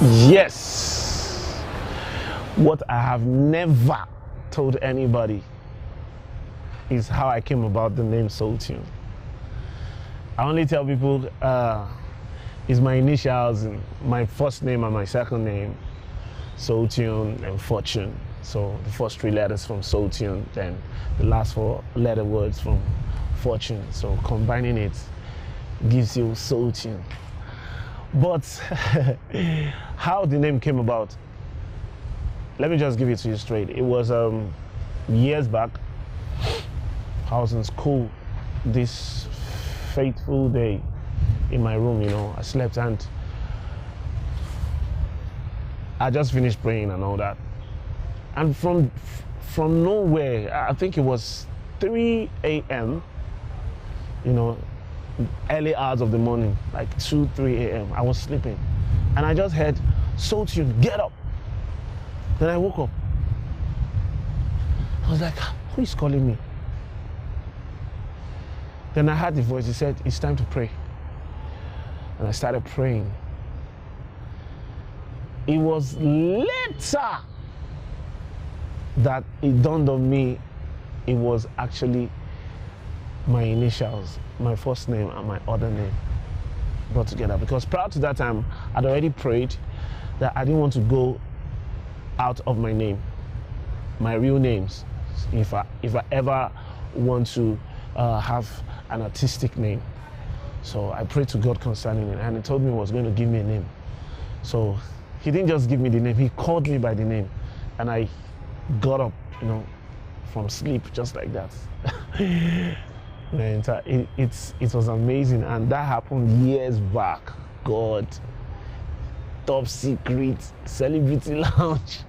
Yes. What I have never told anybody is how I came about the name Soltune. I only tell people it's my initials, my first name and my second name, Soltune and Fortune. So the first 3 letters from Soltune, then the last 4 letter words from Fortune. So combining it gives you Soltune. But how the name came about, let me just give it to you straight. It was years back. I was in school this fateful day in my room, I slept and I just finished praying and all that. And from nowhere, I think it was 3 a.m., early hours of the morning, like 2, 3 a.m. I was sleeping and I just heard, Soltune, get up. Then I woke up. I was like, who is calling me? Then I heard the voice. He said, it's time to pray. And I started praying. It was later that it dawned on me it was actually my initials, my first name and my other name brought together. Because prior to that time, I'd already prayed that I didn't want to go out of my name, my real names, if I ever want to have an artistic name. So I prayed to God concerning it, and He told me He was going to give me a name. So He didn't just give me the name, He called me by the name, and I got up, from sleep just like that. Man, it was amazing, and that happened years back. God, top secret, celebrity lounge.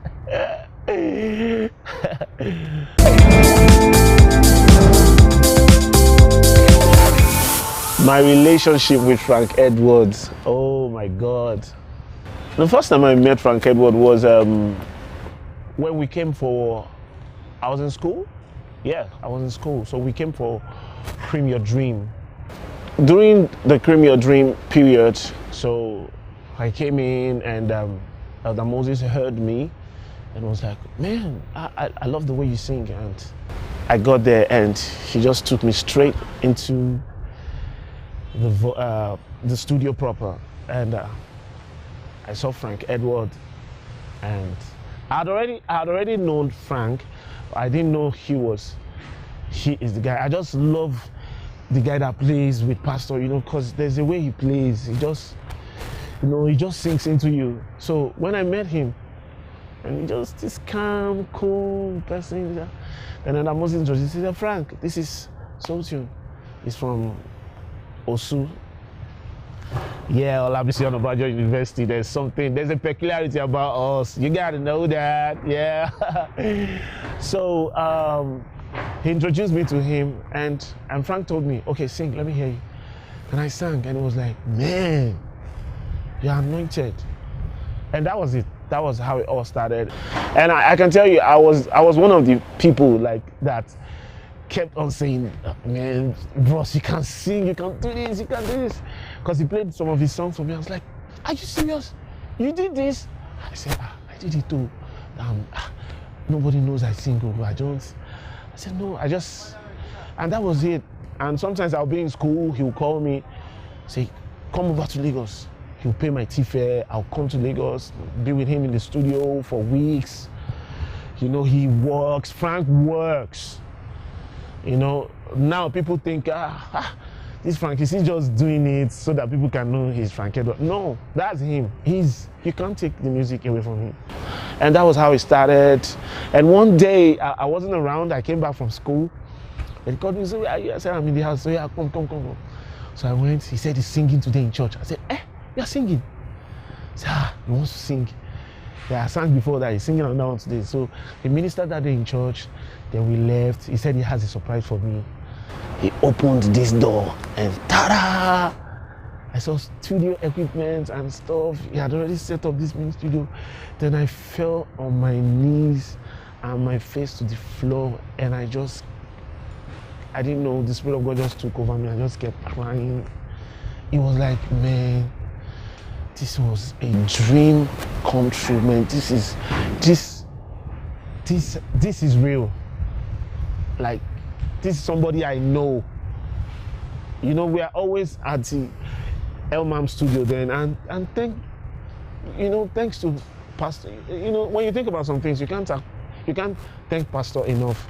My relationship with Frank Edwards, oh my God. The first time I met Frank Edwards was when we came for, I was in school. Yeah, I was in school. So we came for Cream Your Dream. During the Cream Your Dream period, so I came in and Elder Moses heard me and was like, man, I love the way you sing. And I got there and he just took me straight into the studio proper. And I saw Frank Edwards, and I had already known Frank. I didn't know he is the guy. I just love the guy that plays with Pastor, because there's a way he plays. He just, he just sinks into you. So when I met him, and he just this calm, cool person, and then I was introduced. He said, Frank, this is Soltune. He's from Osu. Yeah, Olabisi Onabanjo University. There's a peculiarity about us. You gotta know that, yeah. So he introduced me to him, and Frank told me, okay, sing, let me hear you. And I sang, and it was like, man, you're anointed. And that was it. That was how it all started. And I can tell you, I was one of the people like that kept on saying, man, bros, you can sing, you can do this, you can do this. Because he played some of his songs for me. I was like, are you serious? You did this? I said, I did it too. Nobody knows I sing, but I don't. I said, no, and that was it. And sometimes I'll be in school, he'll call me, say, come over to Lagos. He'll pay my tea fare, I'll come to Lagos, be with him in the studio for weeks. He works, Frank works. Now people think, this Frank, is he just doing it so that people can know he's Frank Edwards? No, that's him. You can't take the music away from him. And that was how it started. And one day, I wasn't around, I came back from school. And he called me, so where are you? I said, I'm in the house. So yeah, come. So I went, he said he's singing today in church. I said, you're singing? He said, he wants to sing. Yeah, I sang before that, he's singing on that one today. So he ministered that day in church, then we left. He said he has a surprise for me. He opened this door and ta-da! I saw studio equipment and stuff. He had already set up this mini studio. Then I fell on my knees and my face to the floor, and I didn't know, the Spirit of God just took over me. I just kept crying. It was like, man, this was a dream come true, man. This is real. Like, this is somebody I know. You know, we are always at the Elmam studio then, and thanks to Pastor. You know, when you think about some things, you can't thank Pastor enough.